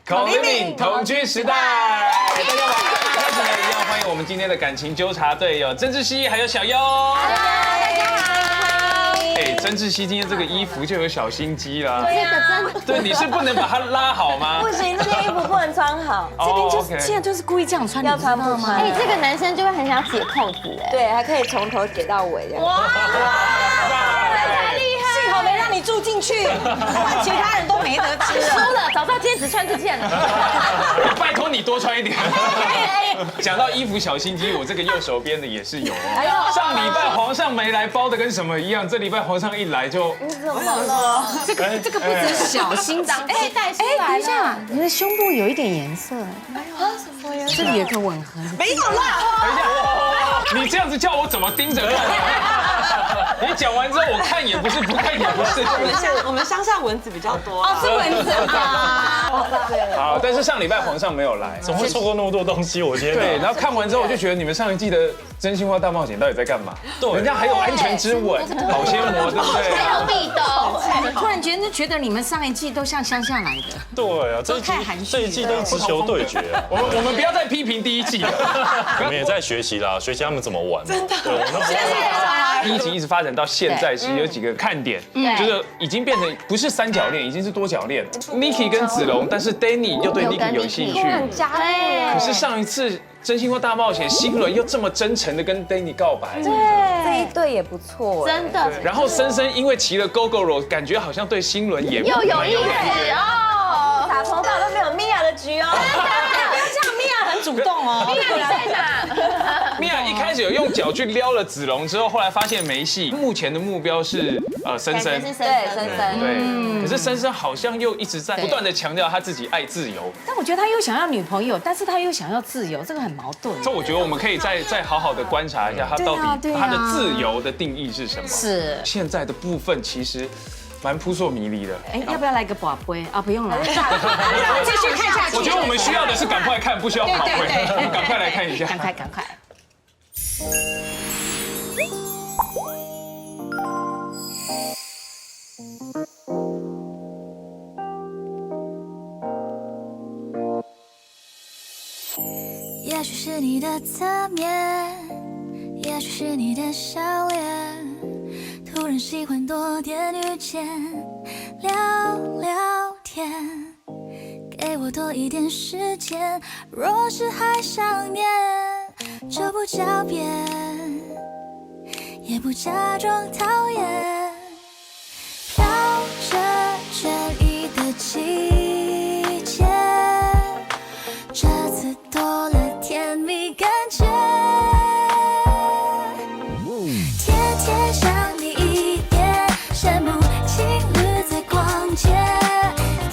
孔令敏同居时代，大家晚安。开始呢，一样欢迎我们今天的感情纠察队有曾志熙还有小优。大家好。哎，曾志熙今天这个衣服就有小心机啦。这个真的。对，你是不能把它拉好吗？不行，这件衣服不能穿好。这边就是现在就是故意这样穿，要穿不穿？哎，这个男生就会很想解扣子哎。对，还可以从头解到尾。哇，太厉害！幸好没让你住进去，不然其他人都没得吃输了。了，早知道今天只穿这件了。拜托你多穿一点。讲到衣服小心机，我这个右手边的也是有哦。上礼拜皇上没来，包的跟什么一样？这礼拜皇上一来就……怎么了？这个不止小心脏，哎，带出来等一下，你的胸部有一点颜色，什么颜色？这里有个吻痕。没有啦。等一下，你这样子叫我怎么盯着看？你讲完之后，我看也不是，不看也不是。我们乡下蚊子比较多。哦，是蚊子啊。好，但是上礼拜皇上没有来，怎么会错过那么多东西？我今天对，然后看完之后，我就觉得你们上一季的《真心话大冒险》到底在干嘛？对，人家还有安全之吻、保鲜膜，对不对？还有壁咚。突然觉得你们上一季都像乡下来的。对啊，这一季都是直球对决啊。我们不要再批评第一季了，我们也在学习啦，学习他们怎么玩。真的，第一集一直发展到现在，其实有几个看点，就是已经变成不是三角恋，已经是多角恋。Niki 跟子龙，但是 Danny 又对 Niki 有兴趣。对。可是上一次《真心话大冒险》，新伦又这么真诚的跟 Danny 告白。对，这一对也不错。真的。然后森森因为骑了 GoGoRo， 感觉好像对新伦也又有意思哦。打从到都没有米娅的局哦。不要这样，米娅很主动哦。米娅你在哪？米娅一开始有用脚去撩了子龙，之后后来发现没戏。目前的目标是森森，对，森森。对。可是森森好像又一直在不断的强调他自己爱自由。但我觉得他又想要女朋友，但是他又想要自由，这个很矛盾。所以我觉得我们可以再好好的观察一下他到底他的自由的定义是什么。是。现在的部分其实蛮扑朔迷离的。哎，要不要来个宝贝啊？不用了，继续看下去。我觉得我们需要的是赶快看，不需要宝贝，赶快来看一下。赶快。也许是你的侧面，也许是你的笑脸，突然喜欢多点遇见，聊聊天，给我多一点时间。若是还想念，就不狡辩，也不假装讨厌，飘着倦意的季节，这次多了甜蜜感觉，天天想你一遍，羡慕情侣在逛街，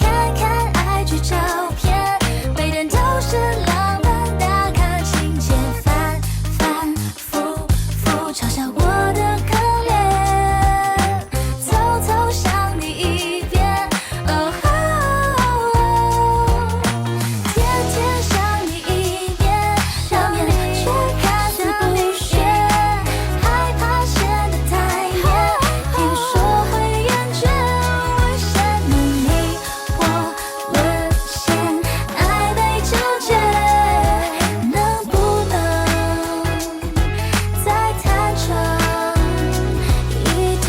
看看 IG 照片，每天都是浪漫打卡情节，反反复复嘲笑我的可怜，偷偷想你一遍，哦，天天想你一遍，表面却看似不屑，害怕显得太黏，听说会厌倦，为什么你我沦陷，爱被纠结，能不能再坦诚一点？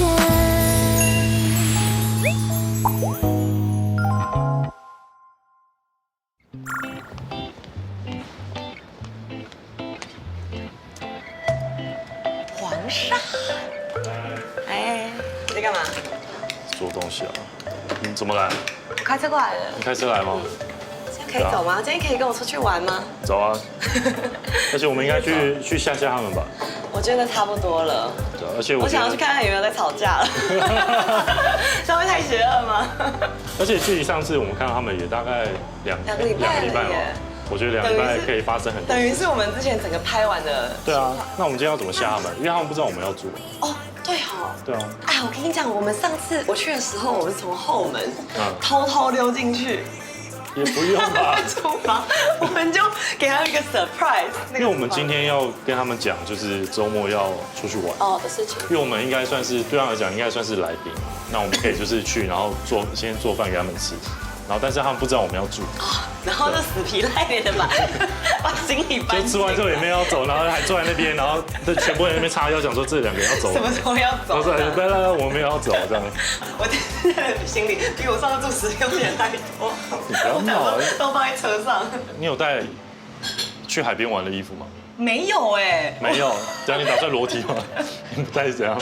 皇上，哎，你在干嘛？做东西啊。你怎么来？我开车过来的。你开车来吗？现在可以走吗？今天可以跟我出去玩吗？走啊。而且我们应该去吓吓他们吧。我觉得差不多了。对啊，而且我我想要去看看有没有在吵架了。这样会太邪恶吗？而且距离上次我们看到他们也大概两个礼拜嘛。我觉得2个礼拜可以发生很多。等于是我们之前整个拍完的。对啊，那我们今天要怎么吓他们？因为他们不知道我们要做。哦，对哦。对啊。哎，我跟你讲，我们上次我去的时候，我们从后门偷偷溜进去。也不用吧。厨房，我们就给他们一个 surprise。因为我们今天要跟他们讲，就是周末要出去玩的事情。因为我们应该算是对他们来讲，应该算是来宾。那我们可以就是去，然后先做饭给他们吃。然后但是他们不知道我们要住，然后就死皮赖脸的把行李搬就吃完之后也没有要走，然后还坐在那边，然后就全部人在那边叉腰，想说这2个要走，什么时候要走？我说来，我们也要走这样。我现在的行李比我上次住10有点太多，你不要闹，都放在车上。你有带去海边玩的衣服吗？没有哎，没有，这样你打算裸体吗？你不带是怎样？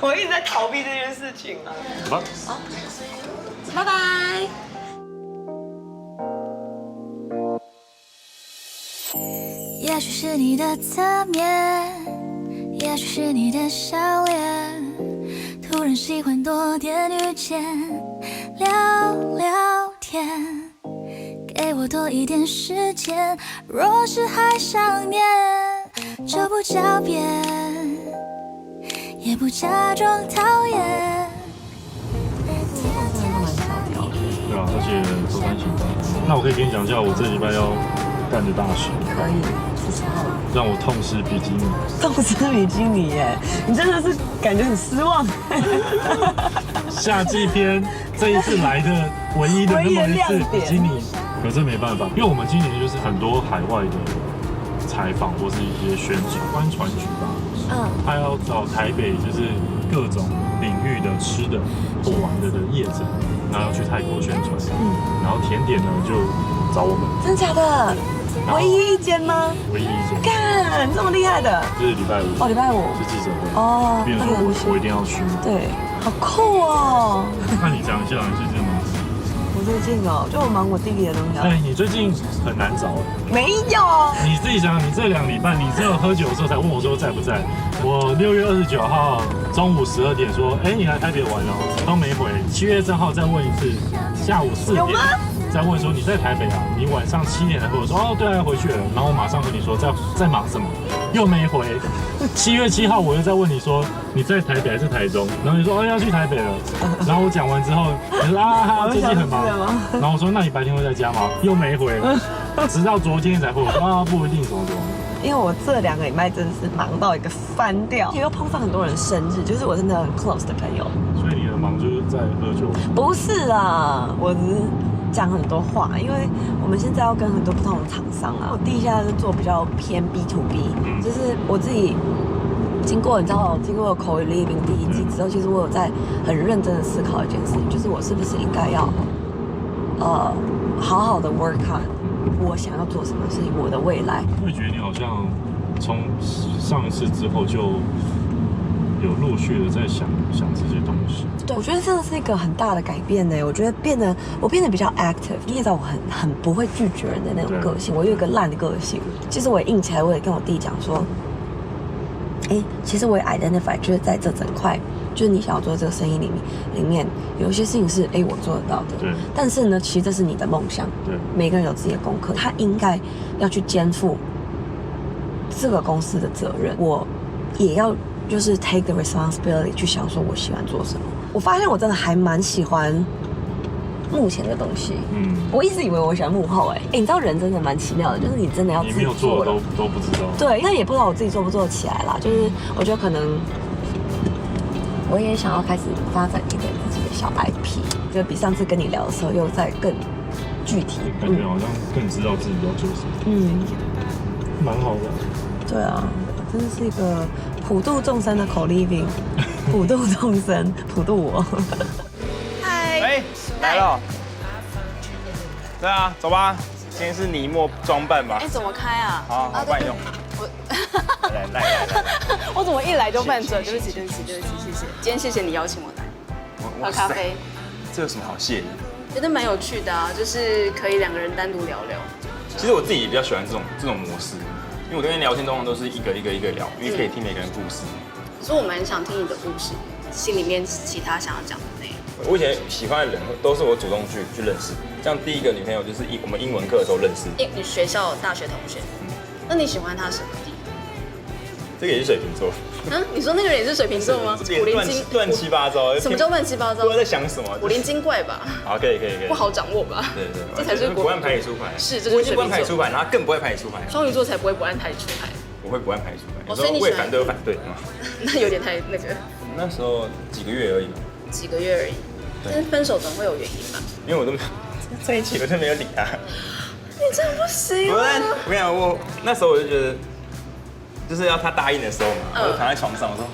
我一直在逃避这件事情啊。好吧，拜拜。也许是你的侧面，也许是你的笑脸，突然喜欢多点遇见，聊聊天，给我多一点时间。若是还想念，就不狡辩，也不假装讨厌。对啊，而且都担心。那我可以跟你讲一下我这礼拜要干的大事。可以，是什么？让我痛失比基尼。痛失比基尼耶，你真的是感觉很失望。夏季篇这一次来的唯一的那么一次比基尼，可是没办法，因为我们今年就是很多海外的采访或是一些宣传观船局吧，他要找台北就是各种领域的吃的或玩的业者，然后要去泰国宣传，然后甜点呢就找我们，真假的？唯一一间吗？唯一一间，干，这么厉害的？就是礼拜5哦，礼拜5是记者会哦，比如说我一定要去，对，好酷哦。那你讲一下你最近忙什么？我最近哦，就我忙我弟弟的东西。哎，你最近很难找。没有。你自己想，你这2礼拜，你只有喝酒的时候才问我说在不在。我6月29号中午12点说，哎，你来台北玩哦，都没回。7月3号再问一次，下午4点。有吗？再问说你在台北啊？你晚上7点才回我说哦对啊回去了，然后我马上跟你说在忙什么，又没回。7月7号我又再问你说你在台北还是台中，然后你说哦要去台北了，然后我讲完之后你说啊最近很忙，然后我说那你白天会在家吗？又没回，直到昨天才回我说啊不一定什么什么。因为我这2个礼拜真的是忙到一个翻掉，又碰上很多人生日，就是我真的很 close 的朋友。所以你的忙就是在喝酒？不是啦，我只是讲很多话，因为我们现在要跟很多不同的厂商啊。我弟现在是做比较偏 B to B，就是我自己经过你知道，经过口语 living 第1季之后，其实我有在很认真的思考一件事情，就是我是不是应该要好好的 work on 我想要做什么事情，我的未来。我也觉得你好像从上一次之后就有陆续的在想这些东西。对，我觉得真的是一个很大的改变呢。我觉得我变得比较 active。你也知道我很不会拒绝人的那种个性，我有一个烂的个性。其实我也硬起来，我也跟我弟讲说，其实我也 identify， 就是在这整块，就是你想要做这个生意里面，有一些事情是我做得到的。对。但是呢，其实这是你的梦想。对。每个人有自己的功课，他应该要去肩负这个公司的责任。我也要就是 take the responsibility 去想说我喜欢做什么。我发现我真的还蛮喜欢目前的东西。我一直以为我喜欢幕后，你知道人真的蛮奇妙的，就是你真的要自己做。你没有做都不知道。对，那也不知道我自己做不做得起来啦。就是我觉得可能我也想要开始发展一点自己的小 IP， 就比上次跟你聊的时候又再更具体。感觉好像更知道自己要做什么。蛮好的。对啊，真的是一个普度众生的口 living， 普度众生，普度我。嗨，来了。对啊，走吧。今天是尼莫装扮吧？怎么开啊？好，我帮你用。来。我怎么一来就笨拙？对不起，谢谢。今天谢谢你邀请我来喝咖啡。这有什么好谢的？觉得蛮有趣的啊，就是可以2个人单独聊聊。其实我自己也比较喜欢这种模式，因为我跟人聊天通常都是一个聊，因为可以听每个人故事。所以我蛮想听你的故事，心里面其他想要讲的内容。我以前喜欢的人都是我主动去认识，像第一个女朋友就是我们英文课的时候认识。你学校大学同学。那你喜欢他什么地方？这个也是水瓶座。你说那个人也是水瓶座吗？古灵精乱七八糟。什么叫乱七八糟？不知道在想什么。古灵精怪吧。好，可以。不好掌握吧？对，这才是不按牌理出牌。是，这就是水瓶座。不按牌理出牌，然后更不会牌理出牌。双鱼座才不会不按牌理出牌。我会不按牌理出牌。所以你为反对而反对。那有点太那个。那时候几个月而已。几个月而已。但是分手总会有原因吧？因为我都没有在一起，我就没有理他。你这样不行不是，啊！我跟你讲，我那时候我就觉得，就是要他答应的时候嘛，我就躺在床上，我说，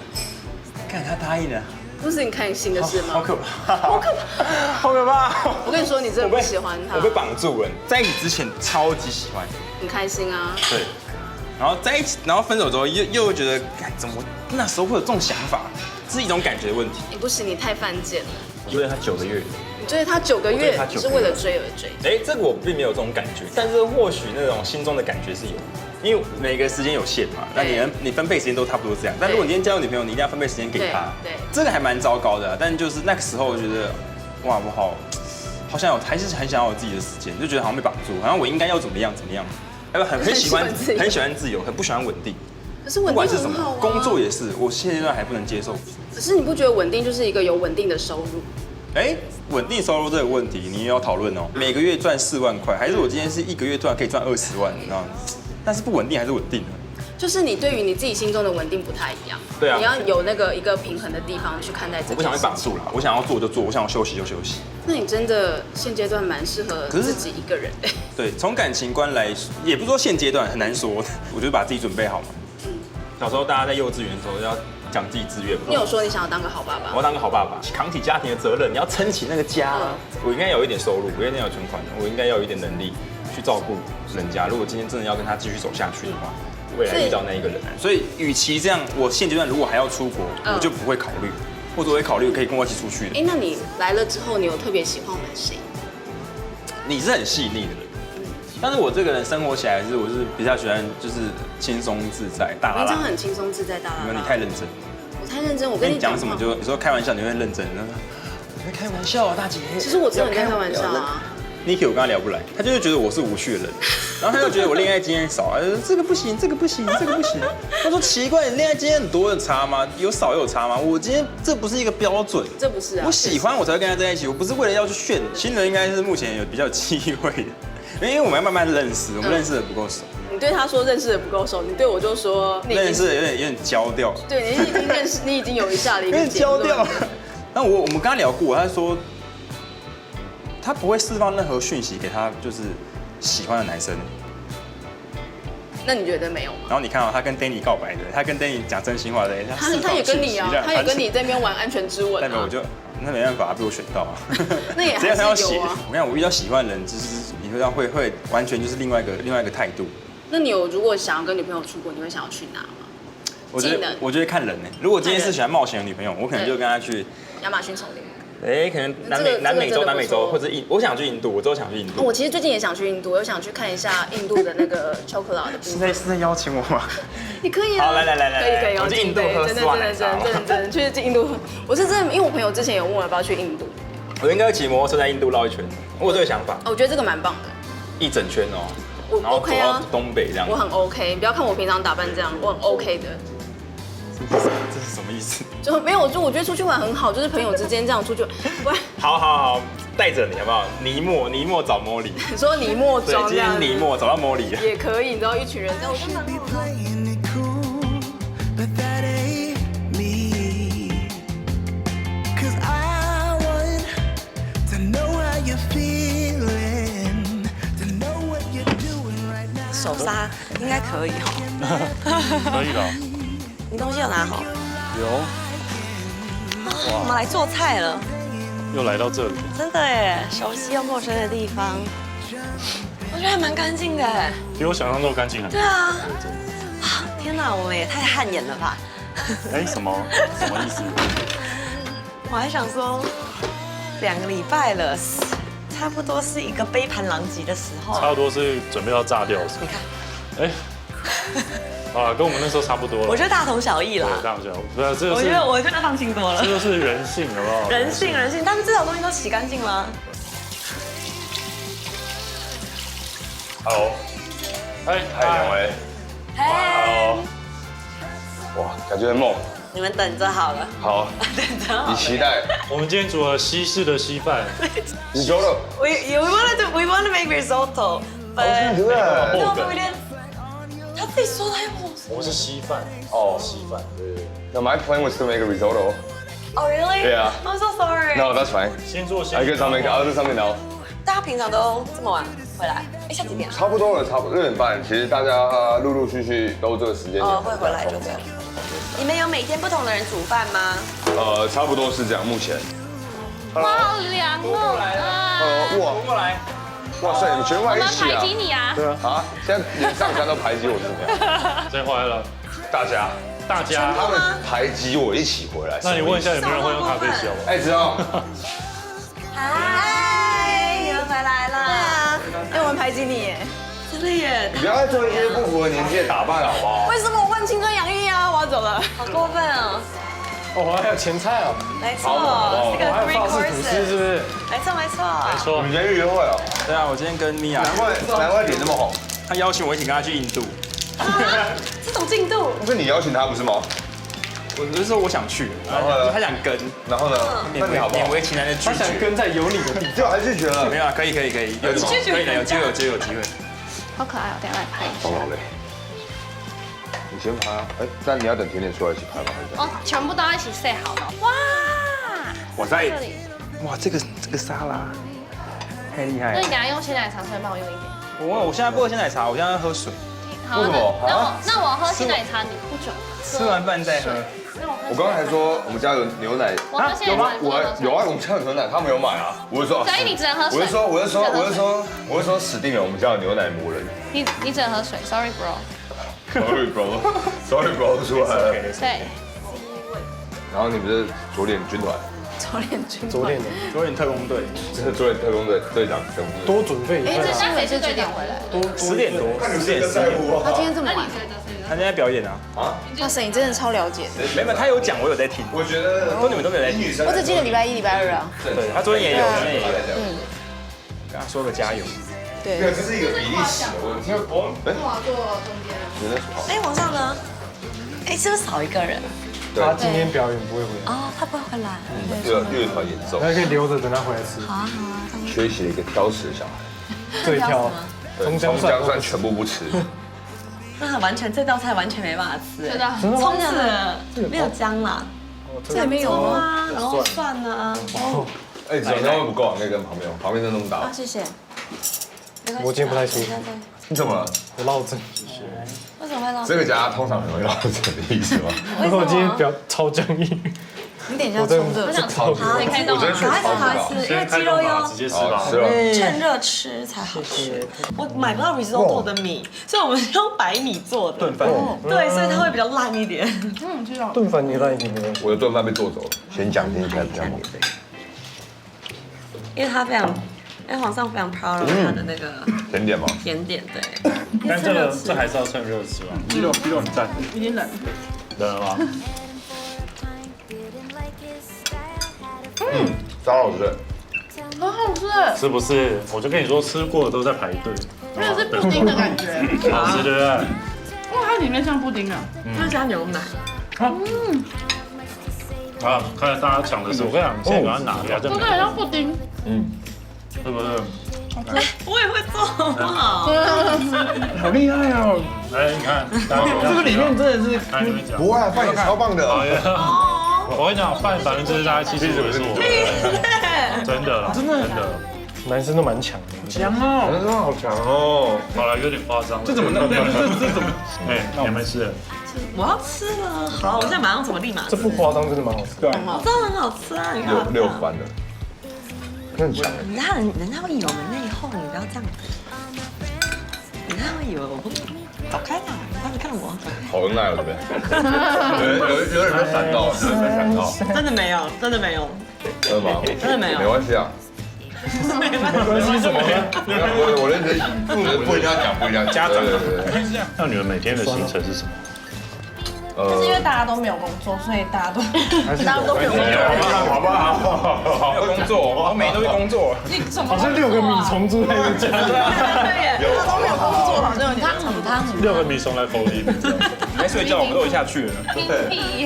看他答应了，不是你开心的事吗？好可怕，好可怕，好可怕！我跟你说，你真的不喜欢他，我被绑住了。在一起之前超级喜欢，很开心啊。对，然后在一起，然后分手之后又觉得，干怎么那时候会有这种想法？是一种感觉的问题。你不行，你太犯贱了。我追了他9个月，你追了他9个月，你是为了追而追。哎，这个我并没有这种感觉，但是或许那种心中的感觉是有，因为每个时间有限嘛，那你分配时间都差不多这样。但如果你今天交女朋友，你一定要分配时间给她，对，这个还蛮糟糕的。但就是那个时候，我觉得，哇，我好想有，还是很想要有自己的时间，就觉得好像被绑住，好像我应该要怎么样，很喜欢自由，很不喜欢稳定。可是稳不管是什么定很好啊，工作也是，我现阶段还不能接受。可是你不觉得稳定就是一个有稳定的收入？哎，稳定收入这个问题，你也要讨论哦。每个月赚4万块，还是我今天是1个月可以赚20万，你知道吗？但是不稳定还是稳定的。就是你对于你自己心中的稳定不太一样。对啊你要有那个一个平衡的地方去看待这个。我不想被绑住了，我想要做就做，我想要休息就休息。那你真的现阶段蛮适合自己一个人的。对，从感情观来说，也不是说现阶段很难说，我就把自己准备好嘛。小时候大家在幼稚园的时候要讲自己志愿嘛。你有说你想要当个好爸爸？我要当个好爸爸，扛起家庭的责任，你要撑起那个家。我应该有一点收入，我应该有存款，我应该要有一点能力去照顾人家。如果今天真的要跟他继续走下去的话，未来遇到那一个人，所以与其这样，我现阶段如果还要出国，我就不会考虑，或者我会考虑可以跟我一起出去的。哎，那你来了之后，你有特别喜欢我们谁？你是很细腻的人。但是我这个人生活起来我是比较喜欢就是轻松自在，大啦啦。你这样很轻松自在，大啦啦。你太认真。我太认真，我跟跟你你讲什么就有时候开玩笑你会认真，你在开玩笑啊，大姐。其实我真的很在开玩笑啊。Niki 我跟他聊不来，他就是觉得我是无趣的人，然后他就觉得我恋爱经验少，他就说这个不行，这个不行，这个不行。他说奇怪，你恋爱经验很多有差吗？有少有差吗？我今天这不是一个标准，这不是啊。我喜欢我才会跟他在一起，我不是为了要去炫。新人应该是目前有比较有机会的。因为我们要慢慢认识，我们认识的不够熟。你对他说认识的不够熟，你对我就说认识的有点焦掉。对，你已经认识，你已经有一下的一个结论。有点焦掉。但我们跟他聊过，他说他不会释放任何讯息给他就是喜欢的男生。那你觉得没有吗？然后你看到他跟 Danny 告白的，他跟 Danny 讲真心话的，他也跟你啊，他也跟你在那边玩安全之吻。代表我就那没办法，被我选到啊。那也还是有啊。我看我遇到喜欢的人，就是你会完全就是另外一个态度。那你有如果想要跟女朋友出国，你会想要去哪吗？我觉得看人呢。如果今天是喜欢冒险的女朋友，我可能就跟她去亚马逊丛林。可能南美洲或者我想去印度，我都想去印度。我其实最近也想去印度，我想去看一下印度的那个 chocolate 的部分。是在邀请我吗？你可以啊。好，来，可以，我去印度喝丝袜奶茶。真去印度。我是真的，因为我朋友之前有问我要不要去印度。我应该骑摩托车在印度绕一圈，我有这个想法。我觉得这个蛮棒的。一整圈哦。我 OK 啊。然后走到东北这样。我很 OK， 不要看我平常打扮这样，我很 OK 的。这是什么意思？就没有，我觉得出去玩很好，就是朋友之间这样出去。好，带着你好不好？尼莫找莫莉。你说尼莫装这样？今天尼莫找到莫莉也可以，你知道一群人，但我觉得蛮好的。手刹应该可以哈。可以了。你东西有拿好？有。我们来做菜了。又来到这里。真的耶，熟悉又陌生的地方，我觉得还蛮干净的。比我想象中干净很多。对啊。天哪，我们也太汗颜了吧？哎，什么意思？我还想说，2个礼拜了，差不多是一个杯盘狼藉的时候。差不多是准备要炸掉的时候。你看。哎。啊，跟我们那时候差不多了。我觉得大同小异啦。对，大同小异。不是，这个是。我觉得放心多了。这就是人性，好不好？人性，但是至少东西都洗干净了。好。嗨，两位。嗨。哇，感觉很猛。你们等着好了。好。等着好了。你期待。我们今天煮了西式的稀饭。risotto。We want to make risotto. 他自己说他要我。我是稀饭。稀饭。对。No, my plan was to make a risotto. Oh really? Yeah. I'm so sorry. No, that's fine. 先做先 I get something. I'll do something now. 大家平常都这么晚回来？哎，现在几点啊？差不多了，差不多6点半。其实大家陆陆续续都这个时间点会回来就这样。你们有每天不同的人煮饭吗？差不多是这样。目前。哇，好凉哦！哇过来，哇塞，你们全部我们在一起啊排挤？你啊！对啊，啊，现在连上山都排挤我是怎么样？谁回来了？大家大家，他们排挤我一起回来。那你问一下有没有人会用咖啡机好不好？哎，知道。嗨，你们回来了。哎，我们排挤你耶。真的耶，你不要再做一些不符合年纪的打扮好不好？为什么我问青春洋溢啊？我要走了。好过分哦。哦，还有前菜哦，没错，好这个还有 three 法式吐司是 courses。不是？没错没错。没错你，们今天约会哦？对啊，我今天跟米娅，难怪脸这么红。她邀请我一起跟她去印度。这种进度，不是你邀请他不是吗？我就说我想去，然后呢她想跟，然后呢？那你好不好勉？为其难的拒他想绝。跟在有你的地方。就还拒绝了没。有啊，可以，有机会，可以的，有机会，有机会，有机会。好可爱哦，等一下来拍一下。好累。你先拍啊！哎，但你要等甜点出来一起拍吗？还是这样？哦，全部都要一起 set 好了。哇！我在这里。哇，这个沙拉太厉害了那你。等一下用鲜奶茶，顺便帮我用一点。我现在不喝鲜奶茶，我现在喝水，好，为什么那我喝鲜奶茶，你不酒。吃完饭再喝。我刚刚还说我们家有牛奶，我喝鲜奶茶，有啊，我们家有牛奶，他没有买啊。我就说，所以你只能喝水。我就说死定了，我们家有牛奶魔人。你只能喝水，sorry bro。Sorry bro 出来了。对。然后你不是左脸军团，昨天的有点特工队，这是左脸特工队队长等我。多准备一哎，这下。新伟是几点回来？ 10点多，10点10点，他今天这么晚，他现在表演啊。哇塞，你真的超了解的。没有，他有讲，我有在听。我觉得说你们都没有在听。我只记得礼拜一、礼拜二啊。对，他昨天也有，今天也有。跟他说个加油。对，对，这是一个比例尺的问题。哎，原来是好。哎，皇上呢？哎，是不是少一个人？他今天表演不会回来，哦，他不会回来。乐团演奏，那可以留着等他回来吃。好啊好啊，缺席了一个挑食的小孩，这一条对葱姜葱姜蒜全部不吃。那完全这道菜完全没办法吃。真的。葱是没有姜啦，这里面有啊，然后蒜啊。哎，只有那会不够，那跟旁边的那么大啊，。谢谢。我今天不太舒服，你怎么了？我落枕。为什么会让？这个家通常很会落枕的意思吗？因为我今天表超僵硬，你等一下冲着。超级，我真的去超级高。因为鸡肉要直接吃吧。吃了。趁热吃才好吃。我买不到 risotto 的米，所以我们用白米做的炖饭。对，所以它会比较烂一点。炖饭你烂一点没关系。我的炖饭被做走了，先讲听起来比较猛。因为他非常，因为皇上非常 proud of 他的那个甜点吗？甜点，对。但这还是要趁热吃吧。鸡肉很赞，有点冷。冷了吗？张老师，很好吃。是不是？我就跟你说，吃过的都在排队。那是布丁的感觉。好吃对不对？哇，它里面像布丁啊。就加牛奶。啊，看来大家抢的是我跟你讲，你现在赶快拿，不要这真的很像布丁。是不是？我也会做，好不好？好厉害哦！来，你看，这个里面真的是，看你们讲。不会啊，饭也超棒的。我跟你讲，饭70%大概75%是我的，真的啦，真的。男生都蛮强的，强哦，男生好强哦。好了，有点夸张。这怎么弄？这怎么？哎，你还没吃？我要吃了。好，我现在马上怎么立马吃？这不夸张，真的蛮好吃。对，真的很好吃啊！你看。六番的，很强。人家会以为我们内讧，你不要这样子。人家会以为我不走开啦，你不要看我。好恩爱哦，对不对？有人被闪到，真的没有，真的没有，真的吗？真的没有。没关系啊。没关系，怎么了？我认真，不一定要讲，不一定要家长。那你们每天的行程是什么？是因为大家都没有工作，所以大家都没有工作。好不好？没有工作，我每天都去工作。好像6个米虫住在你家，对，大家都没有工作，好像有点。他6个米虫来否你。没睡觉，我们都有下去了。屁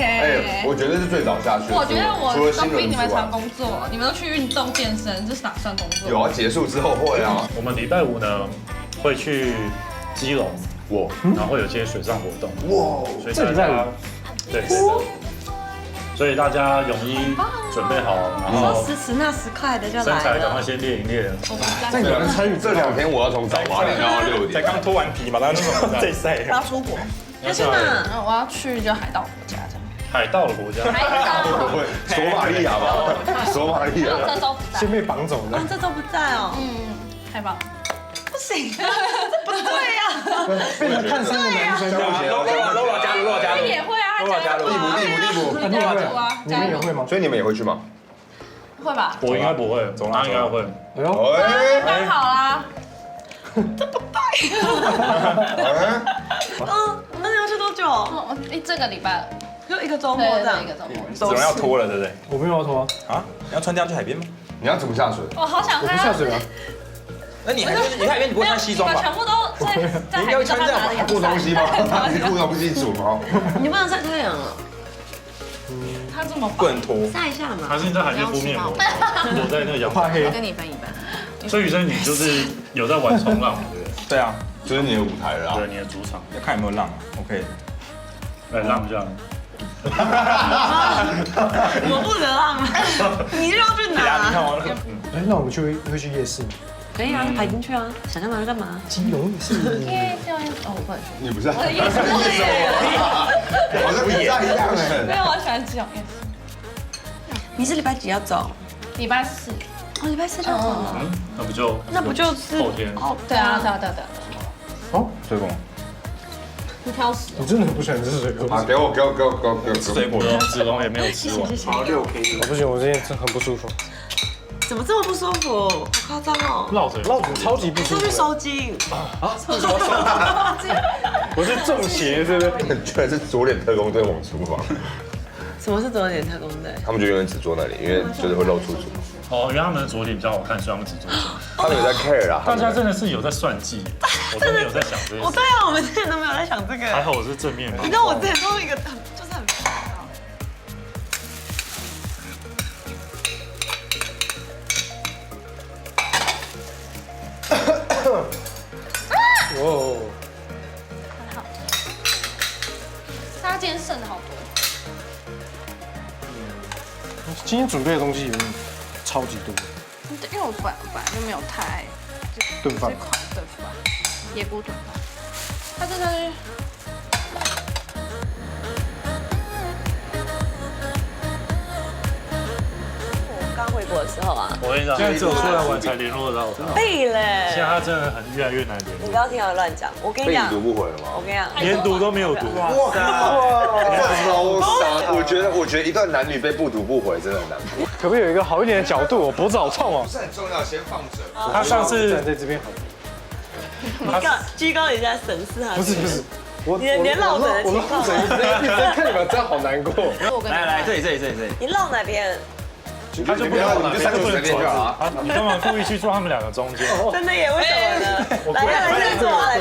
哎，耶！我觉得是最早下去。我觉得我除了都新人之外比你们常，工作，你们都去运动健身，这是哪算工作？有啊，结束之后会啊。我们礼拜5呢会去基隆，然后会有些水上活动。哇！所以这礼拜5，对。所以大家泳衣准备好，然后10那10块的就身材来了。赶快先练一练。这有人参与这2天，我要从早8点到6点，才刚脱完皮嘛，然后再晒。我要出国，要去哪？我要去就海盗国家这样。海盗的国家。不会，索马利亚吧？索马利亚。这周不在。先被绑走的。这周不在哦。太棒了。不行，这不对呀。被人看上的男生。露加入，也会啊，他加入地补。你也会啊？你们也会吗？所以你们也会去吗？会吧？我应该不会，他应该会。哎呦，刚好啦。我们要去多久？这个礼拜就1个周末这样。一个周末。总要脱了，对不对？我没有要脱啊。啊，你要穿这样去海边吗？你要怎么下水？我好想我看。不下水啊。那你海边你不会穿西装吧？全部都在海边穿这样的顾东西吗？你顾东西煮吗？你不能晒太阳了，他这么不能脱。晒一下嘛。还是你在海边敷面膜，躲在那个阳台。怕黑。跟你分一半。所以雨生你就是有在玩冲浪，对不对？对啊，就是你的舞台了。对，你的主场。要看有没有浪啊。OK。来浪一下。我不能浪啊！你就要去你哪？看完了。哎，那我们会去夜市吗？可以啊，就排进去啊，想干嘛就干嘛。基隆夜市。我不能去。你不是？我的夜市不野。好像不一样没有，我喜欢基隆夜市。你是礼拜几要走？礼拜4。哦，礼拜4就走了。那不就是后天？哦，对啊。哦，水果。不挑食。我真的很不喜欢吃水果。啊，给我水果。子龙也没有吃完。好6K。我不行，我今天真的很不舒服。怎么这么不舒服？好夸张哦！落嘴超级不舒服。出去收金。我是中邪，对不对？居然是左脸特工队往厨房。什么是左脸特工队？他们就永远只坐那里，因为就是会露出嘴。哦，因为他们的左脸比较好看，所以他们只做这个。他们有在 care 啦。大家真的是有在算计，我真的有在想这件事。对啊，我们之前都没有在想这个。还好我是正面的。你知道我之前都是一个就是很。哦，还好。他今天剩的好多。今天准备的东西有点超级多。因为我本来就没有太爱炖饭。炖饭，野菇炖饭。他这个是。刚回国的时候啊，我跟你讲，现在只有出来玩才联络得到他。对嘞。现在他真的越来越难联络。你不要听我乱讲，我跟你讲，被你读不回了吗？我跟你讲，连读都没有读。哇，超傻！我觉得一段男女被不读不回真的很难过。可不可以有一个好一点的角度？我脖子好痛哦。不是很重要，先放着。他上次站在这边好。居高临下审视他。不是，我你连落枕的情况。我看你们真好难过。来，这里。你落哪边？他就不要，你就3个随便就好了。你干嘛故意去坐他们2个中间？真的耶？为什么呢？来坐，来，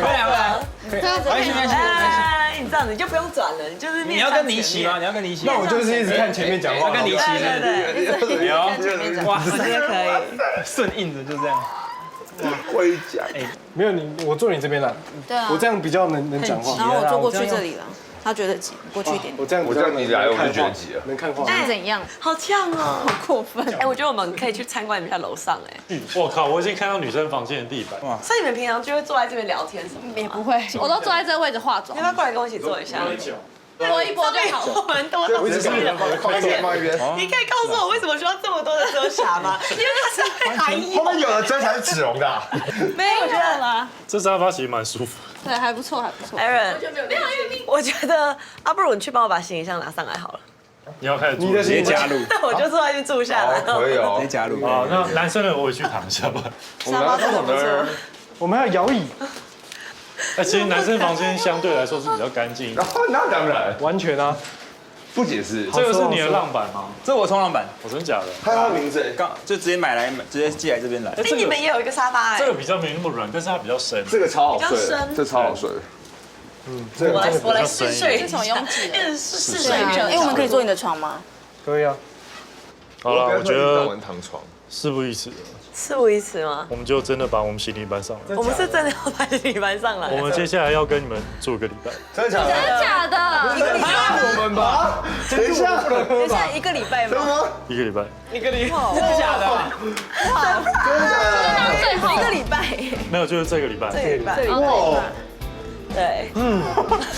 你这样子就不用转了，你就是你要跟你一起吗？你要跟你一起？那我就是一直看前面讲话。要跟你一起，对，哇，我觉得可以。顺应着就这样。会讲。没有你，我坐你这边来。对啊我这样比较能讲话。然后我坐过去这里了，他觉得挤，过去一点。我这样你来，我就觉得挤了。能看话。是怎样？好呛哦，好过分！哎，我觉得我们可以去参观你们家楼上，哎，我靠，我已经看到女生房间的地板。哇，所以你们平常就会坐在这边聊天什么的吗？也不会，我都坐在这个位置化妆要不。要过来跟我一起坐一下？拨一拨就好。我们多都是放一边。你可以告诉我为什么需要这么多的遮瑕吗？因为它是含义。后面有的遮瑕是脂溶的。没有啦，这沙发其实蛮舒服。对，还不错，还不错。 Aaron，我觉得不如你去帮我把行李箱拿上来好了。你要开始你的直接加入，那我就坐在这边住下来。可以哦直接。加入。啊，那男生的我也去躺一下吧。沙发真的不错。我们还有摇椅，其实男生房间相对来说是比较干净。那当然，完全啊。不解释。这个是你的浪板吗？这我冲浪板，我真假的？看他名字，刚就直接买来，直接寄来这边来。哎，你们也有一个沙发哎。这个比较没那么软，但是它比较深。这个超好睡比较深的，这超好睡的。我来试睡，这什么拥挤的？试睡一下。哎，我们可以坐你的床吗？可以啊。好了，我觉得玩躺床。事不宜迟。事不宜迟吗？我们就真的把我们行李搬上来。我们是真的要把行李搬上来。我们接下来要跟你们住一个礼拜。真的假的？真的假的？我们吧，等一下，等一下1个礼拜吗？一个礼拜。一个礼拜，真的假的？真的假的？最后1个礼拜。没有，就是这个礼拜。这个礼拜。哇，对。突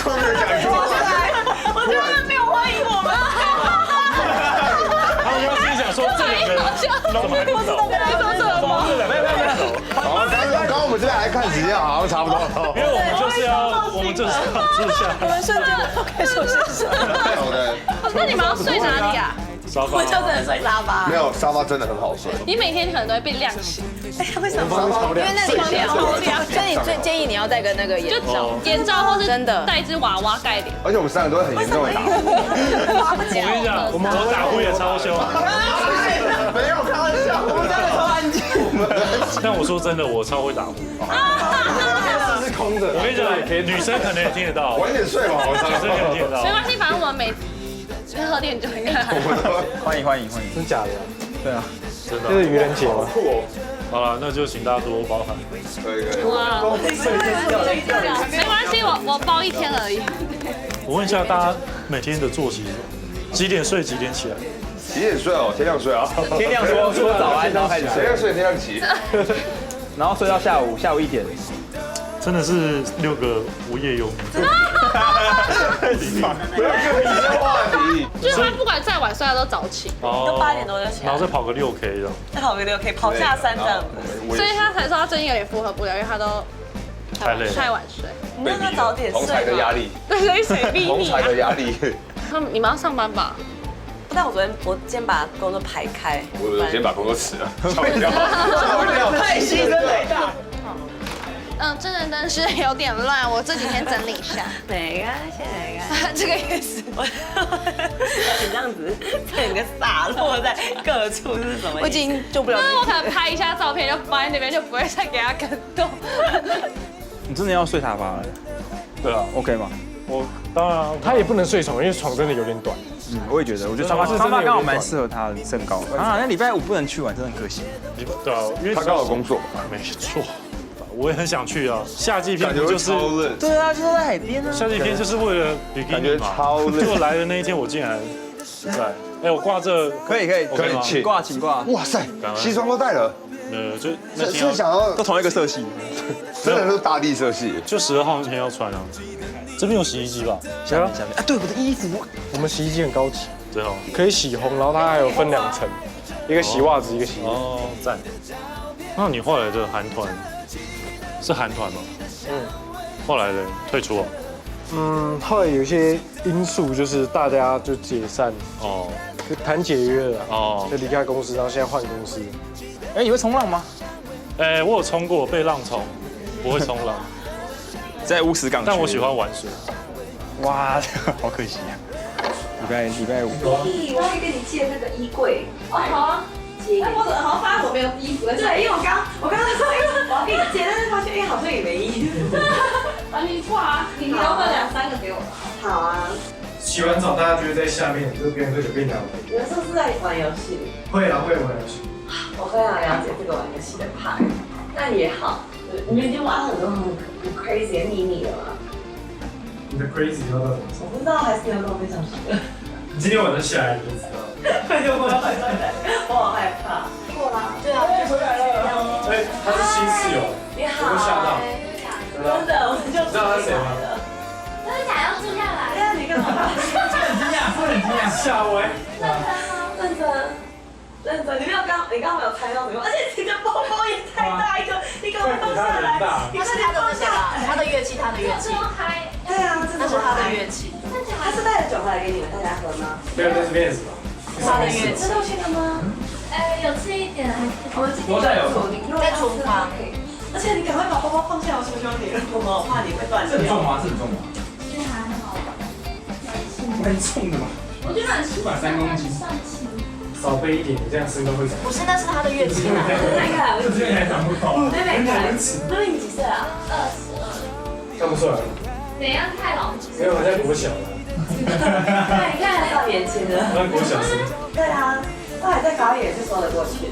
然讲出来，我觉得没有欢迎我们。他们就心想说这两个人怎么还不走？没有。好，刚刚我们这边来看时间，好像差不多。因为我们就是要住下。我们瞬间都可以说是什么？好的，那你们要睡哪里啊？沙发我就只能睡沙发。没有沙发真的很好睡。你每天可能都会被亮醒，哎，为什么？因为那里超亮，所以你最建议你要戴个那个眼罩，眼罩或是真的戴一只娃娃盖脸。而且我们3个都会很严重的打呼。我跟你讲，我打呼也超凶。没有开玩笑，我们3个超安静。但我说真的，我超会打呼。是空的。我跟你讲，女生可能也听得到，晚点睡嘛，我女生可能听得到。没关系，反正我们每次喝点酒应该还好。欢迎。真假的？对啊，真的。这是愚人节吗？酷哦。好了，那就请大家多包涵。可以。哇，没关系，我包1天而已。我问一下大家每天的作息是什么？几点睡，几点起来？几点睡哦？天亮睡啊。天亮说早安，然后开始睡，天亮睡，天亮起。然后睡到下午1点。真的是6个无业游民。不要跟你说话题。就是他不管再晚睡，他都早起，都8点多就起来，然后再跑个6K 这样。再跑个6可以跑下山这样子。所以他才说他最近有点负荷不了，因为他都太累了。太晚睡。你让他早点睡同才的压力，对，所以谁逼同才你啊？的压力。你们要上班吧？但我今天把工作排开，我先把工作辞了，吓我一跳，太牺牲太大。真人灯是有点乱，我这几天整理一下。没关系。这个也是，你这样子整个洒落在各处是什么？我已经救不了那我可能拍一下照片就放在那边，就不会再给他跟动。你真的要睡沙发了？对啊 ，OK 吗？我当然他也不能睡床，因为床真的有点短。我也觉得，我觉得沙发刚好蛮适合他的身高啊。那礼拜5不能去玩，真的很可惜。对啊，因为他刚好工作，没错。我也很想去啊，夏季片不就是超冷？对啊，就是在海边啊。夏季片就是为了比基尼嘛，超冷。结果来的那一天我竟然不在。哎，我挂这可以，请挂。哇塞，西装都带了。就那天是想要都同一个色系，真的是大地色系。就12号那天要穿啊。这边有洗衣机吧？下面啊，对，我的衣服。我们洗衣机很高级，真的可以洗烘，然后它还有分2层，一个洗袜子，一个洗衣服。哦，赞。那你后来的韩团是韩团吗？后来的退出了。后来有一些因素，就是大家就解散，哦，就谈解约了，哦，就离开公司，然后现在换公司。哎，你会冲浪吗？哎，我有冲过，被浪冲，不会冲浪，在乌石港。但我喜欢玩水。哇，好可惜啊！礼拜5。我可以跟你借那个衣柜。哦，好啊。哎，我好像发现我没有衣服。对，因为我刚才说，因为我要给你借，但是发现哎好像也没衣服。你挂啊，你留个2、3个给我。好啊。洗完澡，大家就会在下面就边喝酒边聊天。你们是不是在玩游戏？会玩游戏。我非常了解这个玩游戏的派，那也好，你们已经挖很多很 crazy 的秘密了吗？你的 crazy 要到什么？我不知道，还是你要跟我分享什么？你今天晚上下来你就知道。我好害怕。过啦，对啊，回来了。哎，他是新室友，你好，我都吓到。真的，我就知道他是谁吗？真的假的要住下来？对啊，你干嘛？吓我！认真。你刚刚没有猜到什么，而且你的包包也太大一个，你给我放下来。那是他的那个啦，他的乐器。对啊，那是他的乐器。他是带着酒回来给你们大家喝吗？没有，那是面子吧？他的乐器。这都去了吗？有吃一点，我们今天在厨房。而且你赶快把包包放下，我求求你了，我怕你会断掉。这很重吗？其实还好。蛮重的嘛。我觉得很轻130公斤。上轻。少背一点，你这样身高会长。不是，那是他的乐器啦。这这还长不高。妹妹，你几岁啊22。看不出来。怎样太老？没有，我在国小了。对，你看到年轻的。我在国小时。对啊，他还在高一也是说得过去。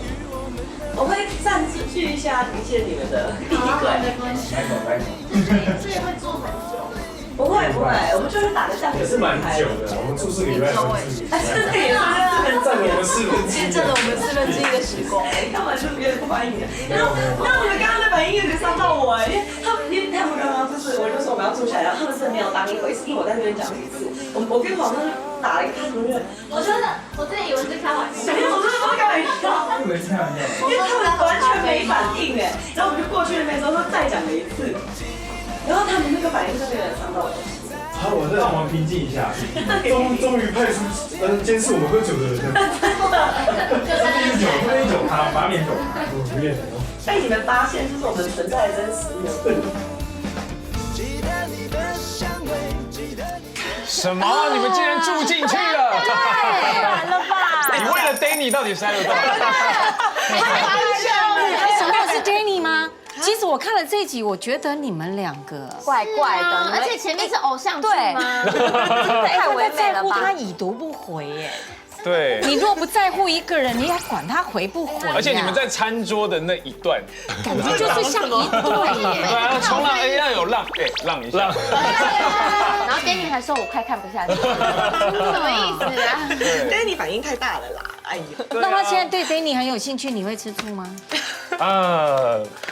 我会站出去一下，理解你们的衣柜。没关系。所以会做很久。不会，我们就是打个架。也是蛮久的，我们住4个礼拜才住。真的也是占了我们1/4。占了我们1/4的时光。干嘛就别人欢迎？然后你们刚刚那把音乐就伤到我因为他们刚刚就是我就说我们要住下来，然后他们是没有当一回事，因为我在那边讲了一次，我跟黄生打了一个开头乐，我真的以为是开玩笑。没有，我真的不是开玩笑，没开玩笑，因为他们完全没反应哎，然后我们就过去那边之后再讲了一次，然后他们那个反应特别的伤到我。好，让我们平静一下，终于派出监视我们喝酒的人了。喝酒，他把脸酒，不愿意。被你们发现，就是我们存在的真实原因。什么？你们竟然住进去了？太难了吧？你为了 Danny 到底塞了多少？开玩笑。什么是 Danny 吗？其实我看了这一集，我觉得你们2个怪怪的，而且前面是偶像剧吗？太唯美了吧？他已读不回耶。对。你若不在乎一个人，你要管他回不回。而且你们在餐桌的那一段，感觉就是像一对耶。对啊，冲浪要有浪，浪一下。然后 Danny 还说我快看不下去，什么意思啊？Danny 反应太大了啦，哎呦。那他现在对 Danny 很有兴趣，你会吃醋吗？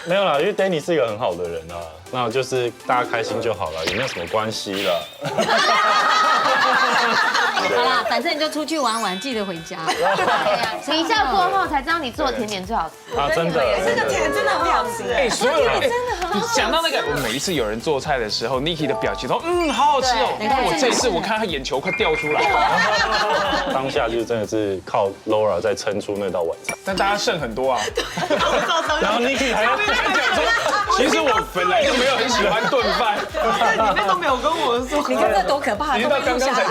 没有啦，因为 Danny 是一个很好的人啊，那就是大家开心就好了，也没有什么关系了。好啦，反正你就出去玩玩，记得回家。比较过后才知道你做的甜点最好吃啊，真的，这个甜真的很好吃哎，所有人真的很好吃。讲到那个，我每一次有人做菜的时候 ，Niki 的表情都好好吃哦。但我这一次我看他眼球快掉出来了。当下就真的是靠 Laura 在撑出那道晚餐，但大家剩很多啊。然后 Niki 还讲说，其实我本来就没有很喜欢炖饭，你们都没有跟我说。你看这多可怕，你到刚刚才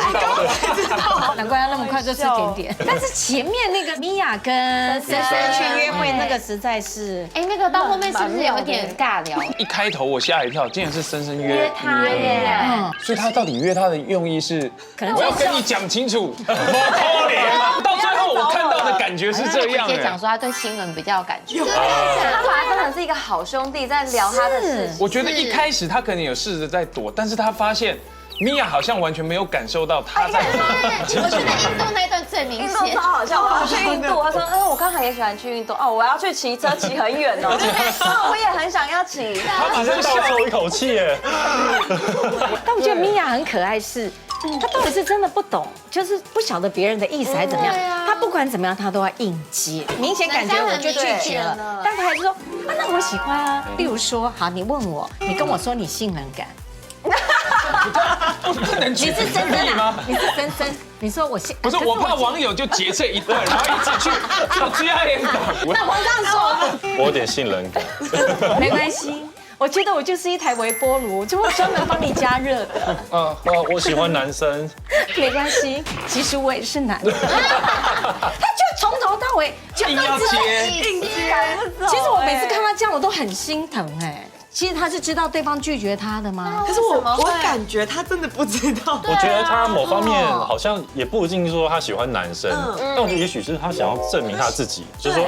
知道。难怪他那么快就吃甜点。但是前面那个米娅跟森森去约会那个实在是，那个到后面是不是有一点尬聊？一开头我吓一跳，竟然是森森约他耶。所以他到底约他的用意是，我要跟你讲清楚，我可怜。到最后我看到的感觉是这样。直接讲说他对新人比较有感觉，他把他当成是一个好兄弟在聊他的事。我觉得一开始他可能有试着在躲，但是他发现。米娅好像完全没有感受到他在。我觉得印度那一段最明显。印度超好笑，我要去印度。他说，我刚才也喜欢去印度哦，我要去骑车，骑很远哦。我也很想要骑。他马上倒抽一口气耶。但我觉得米娅很可爱，是她到底是真的不懂，就是不晓得别人的意思还是怎么样。她不管怎么样，她都要应接，明显感觉我就拒绝了，但她还是说那我喜欢啊。例如说，好，你问我，你跟我说你性能感。不能举你是森森吗？你是森森，你说我性不是我怕网友就截这一段，然后一直去做 GIM 档。那我这样说，我有点性冷感。没关系，我觉得我就是一台微波炉，就会专门帮你加热的。我喜欢男生。没关系，其实我也是男的。他就从头到尾就硬要接，硬接。其实我每次看他这样，我都很心疼哎。其实他是知道对方拒绝他的吗？可是我感觉他真的不知道。我觉得他某方面好像也不一定说他喜欢男生，但我觉得也许是他想要证明他自己，就是说，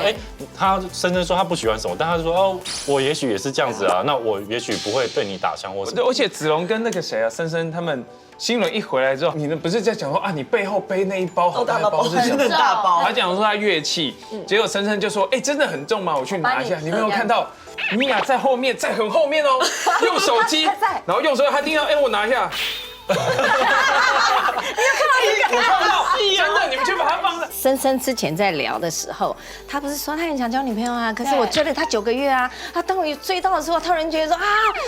他深深说他不喜欢什么，但他就说我也许也是这样子啊，那我也许不会对你打枪或什么。而且子龙跟那个谁啊，森森他们。新人一回来之后，你们不是在讲说你背后背那一包好大的包是什么？大包。他讲说他乐器，结果森森就说，真的很重吗？我去拿一下。你没有看到米娅在后面，在很后面哦，用手机，然后用手机，他听到，我拿一下。你有看到？真的，你们去把它放在。森森之前在聊的时候，他不是说他很想交女朋友啊，可是我追了他9个月啊，他当我追到的时候，他人觉得说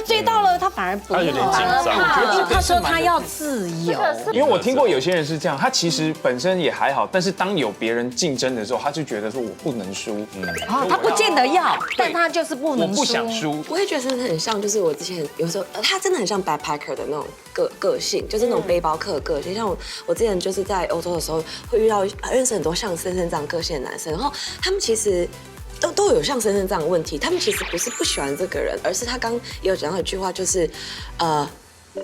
追到了，他反而不，他有点紧张。他说他要自由，因为我听过有些人是这样，他其实本身也还好，但是当有别人竞争的时候，他就觉得说我不能输。他不见得要，但他就是不能输。我不想输。我也觉得森森很像，就是我之前有时候他真的很像 backpacker 的那种个性，就是那种背包客的个性。像我之前就是在欧洲的时候，会认识很多像森森这样个性的男生，然后他们其实都有像森森这样的问题。他们其实不是不喜欢这个人，而是他刚也有讲到一句话，就是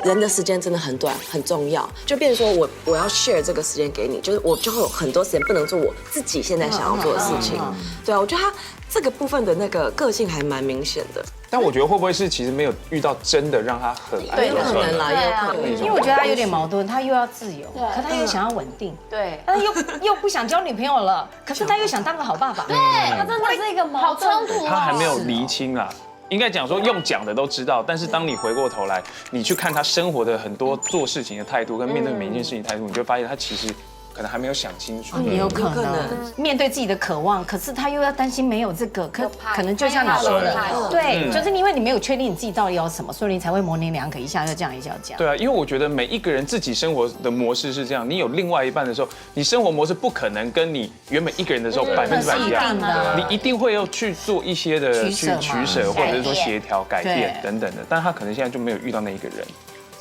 人的时间真的很短，很重要。就变成说我要 share 这个时间给你，就是我就会有很多时间不能做我自己现在想要做的事情。对啊，我觉得他这个部分的那个个性还蛮明显的。但我觉得会不会是其实没有遇到真的让他很爱？对，有可能啦，有可能。因为我觉得他有点矛盾，他又要自由，可他又想要稳定，对，但又不想交女朋友了，可是他又想当个好爸爸。对，他真的是一个好冲突。他还没有厘清啦。应该讲说用讲的都知道，但是当你回过头来，你去看他生活的很多做事情的态度，跟面对每一件事情的态度，你就会发现他其实可能还没有想清楚。也有可能面对自己的渴望，可是他又要担心没有这个，可能就像你说的，对，就是因为你没有确定你自己到底要什么，所以你才会模棱两可，一下要这样，一下要这样。对啊，因为我觉得每一个人自己生活的模式是这样，你有另外一半的时候，你生活模式不可能跟你原本一个人的时候100%一样，你一定会要去做一些的去取舍，或者是说协调、改变等等的，但他可能现在就没有遇到那一个人。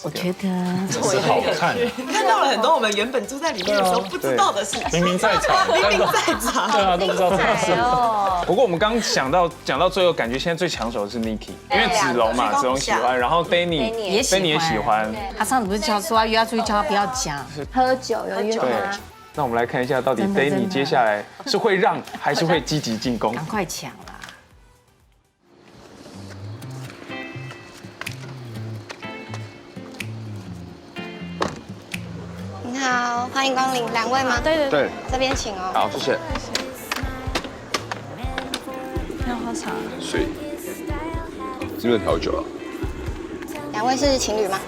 我觉得是好看，看到了很多我们原本住在里面的时候不知道的事情，明明在场，明明在场，对啊，都不知道这件事。不过我们刚刚讲到最后，感觉现在最抢手的是 Niki， 因为子龙嘛，子龙喜欢，然后 Danny 也喜欢。他上次不是说约他出去，叫他不要讲喝酒有约对，那我们来看一下，到底 Danny 接下来是会让还是会积极进攻？赶快抢啦！你好，欢迎光临，2位吗？对，这边请哦。好，谢谢。要喝茶。水。是不是调酒啊？2位是情侣吗？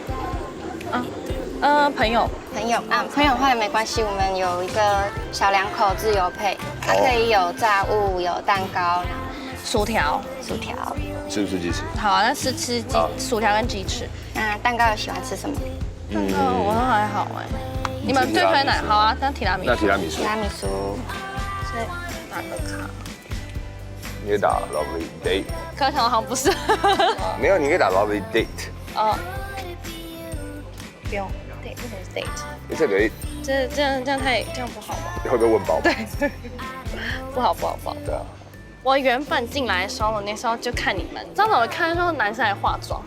朋友啊，朋友的话也没关系，我们有一个小2口自由配，它可以有炸物，有蛋糕，薯条。吃不吃鸡翅？好啊，那是吃薯条跟鸡翅。那蛋糕有喜欢吃什么？我都还好哎。你们最推哪？好啊，那提拉米苏。提拉米苏。所以打个卡。你可以打 lovely date。可是好像不是。没有，你可以打 lovely date。哦。不用 date， 为什么是 date？ 你这个这样不好吧？会被问爆。对。不好。对啊。我原本进来的时候，我那时候就看你们，正好我看说男生还化妆，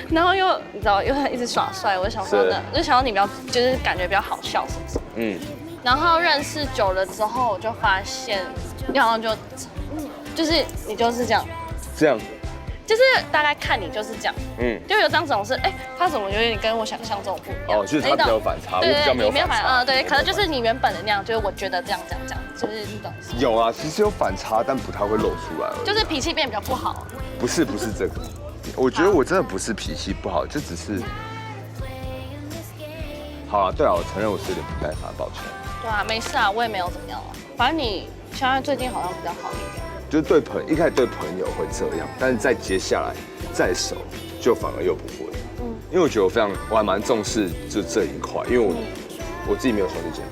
然后又你知道又一直耍帅，我就想说呢，就想到你比较就是感觉比较好笑什么，然后认识久了之后，我就发现你好像就是你就是这样，就是大概看你就是这样，就有张总是他怎么有点跟我想象中不一样，就是他比较反差，我比较没有反差，对，可能就是你原本的那样，就是我觉得这样，就是你懂。有啊，其实有反差，但不太会露出来，就是脾气变比较不好。不是这个，我觉得我真的不是脾气不好，就只是，好了，对啊，我承认我是有点不耐烦，抱歉。对啊，没事啊，我也没有怎么样啊，反正你现在最近好像比较好一点。就是一开始对朋友会这样，但是再接下来再熟，就反而又不会。因为我觉得我还蛮重视就这一块，因为我自己没有兄弟姐妹。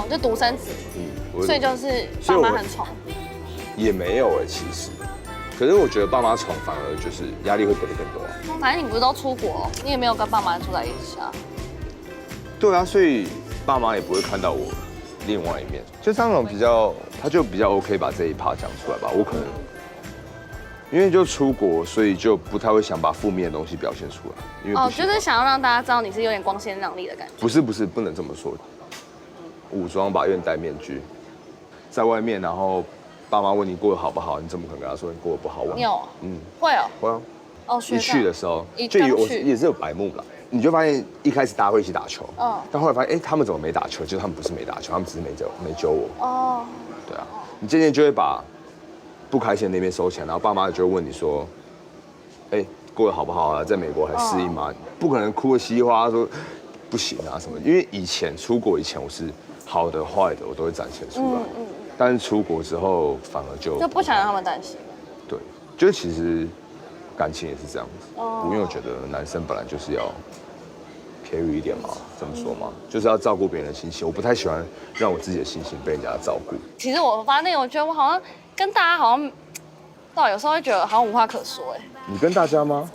就独生子。所以就是爸妈很宠。也没有其实，可是我觉得爸妈宠反而就是压力会给的更多。反正你不是都出国，你也没有跟爸妈住在一起啊。对啊，所以爸妈也不会看到我另外一面。就张总他就比较 OK 把这一趴讲出来吧。我可能因为就出国，所以就不太会想把负面的东西表现出来。因为就是想要让大家知道你是有点光鲜亮丽的感觉。不是，不能这么说。武装吧，有点戴面具，在外面，然后爸妈问你过得好不好，你怎么可能跟他说你过得不好？你有？会哦。会啊。一去的时候，就我也是有白目啦。你就发现一开始大家会一起打球，但后来发现他们怎么没打球？就是他们不是没打球，他们只是没揪我。对啊，你渐渐就会把不开心的那边收起来，然后爸妈就会问你说，过得好不好啊？在美国还适应吗？不可能哭得稀里哗啦说不行啊什么，因为以前出国以前我是好的坏的我都会展现出来，但是出国之后反而就不想让他们担心。对，就是其实感情也是这样子，因为我觉得男生本来就是要carry一点嘛，这么说嘛，就是要照顾别人的心情。我不太喜欢让我自己的心情被人家照顾。其实我发现，我觉得我好像跟大家好像，有时候会觉得好像无话可说你跟大家吗？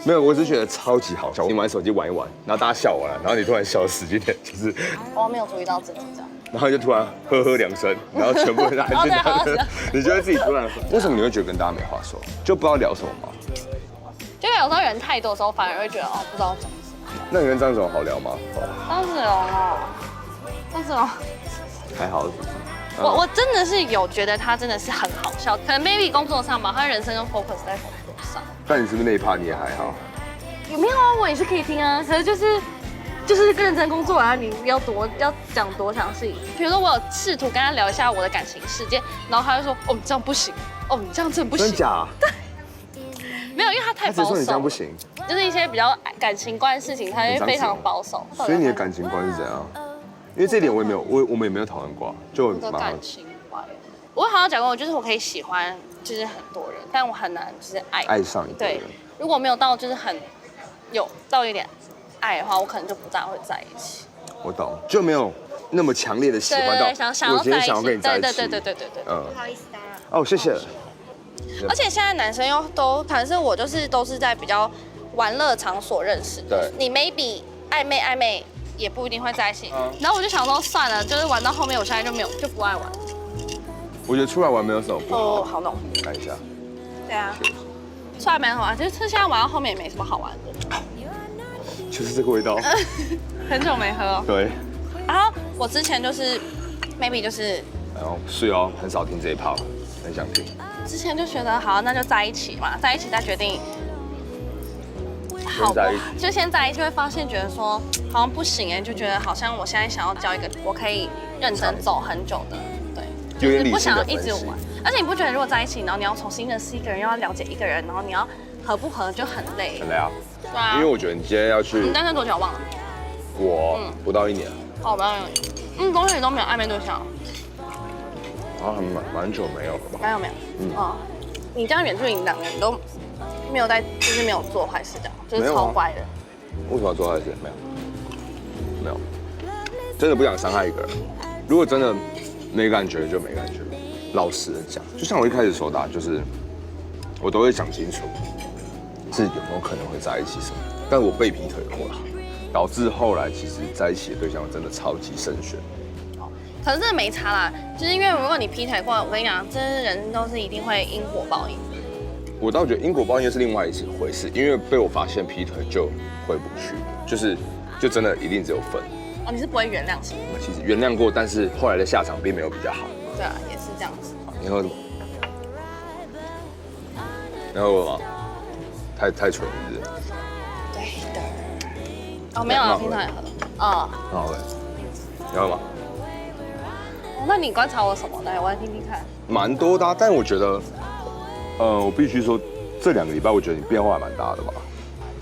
没有，我只是觉得超级好笑。你玩手机玩一玩，然后大家笑完了，然后你突然笑10几点，就是。我没有注意到自己这样。然后就突然呵2声，然后全部人安静，你觉得自己突然，为什么你会觉得跟大家没话说？就不知道聊什么吗？就有时候人太多的时候，反而会觉得哦，不知道讲什么。那你跟张总好聊吗？张子龙哦，张子龙还好。我真的是有觉得他真的是很好笑，可能 maybe 工作上吧，他人生跟 focus 在工作上。但你是不是那一趴你也还好？有没有啊？我也是可以听啊，可是就是认真工作啊，你要讲多详细。比如说我有试图跟他聊一下我的感情世界，然后他就说哦你这样不行，哦你这样真的不行。真假？对。没有，因为他太保守。他只说你这样不行。就是一些比较感情观的事情，他会非常保守。所以你的感情观是怎样？因为这一点我也没有，我们也没有讨论过，就我的感情观。我好像讲过，我就是我可以喜欢就是很多人，但我很难就是爱上一个人。对，如果没有到就是很有到一点爱的话，我可能就不大会在一起。我懂，就没有那么强烈的喜欢到我今天想要跟你在一起。对。不好意思打扰。哦，谢谢。而且现在男生又都，可能是我就是都是在比较玩乐场所认识。对。你 maybe 暧昧也不一定会在一起。然后我就想说算了，就是玩到后面，我现在就不爱玩。我觉得出来玩没有什么不好。哦，好浓。看一下。对啊。出来蛮好玩，就是现在玩到后面也没什么好玩的。就是这个味道。很久没喝哦。对。然后我之前就是 maybe 就是。然后是哦，很少听这一趴，很想听。之前就觉得好，那就在一起嘛，在一起再决定。好，就先在一起，会发现觉得说好像不行哎，就觉得好像我现在想要交一个我可以认真走很久的，对，就是不想要一直玩。而且你不觉得如果在一起，然后你要重新认识一个人，又要了解一个人，然后你要合不合就很累。很累啊。对啊。因为我觉得你今天要去。你单身多久？忘了。我不到1年。哦，不到1年。公司里都没有暧昧对象。好像蛮久没有了吧？没有。你这样远距离2年，你都没有就是没有做坏事，这样就是超乖的。为什么要做坏事？没有，真的不想伤害一个人。如果真的没感觉就没感觉。老实的讲，就像我一开始说的，就是我都会讲清楚，是有没有可能会在一起什么。但我被劈腿过了，导致后来其实在一起的对象真的超级慎选。可是真的没差啦，就是因为如果你劈腿过，我跟你讲，这人都是一定会因果报应。我倒觉得因果报应是另外一回事，因为被我发现劈腿就回不去，就真的一定只有分。哦，你是不会原谅型？其实原谅过，但是后来的下场并没有比较好。对啊，也是这样子。你喝什么？你喝什么？太纯是不是？对的。哦，没有啊，平常也喝。哦。很好喝。你喝吗？那你观察我什么？来，我来听听看。蛮多的，但我觉得，我必须说，这2个礼拜我觉得你变化还蛮大的吧，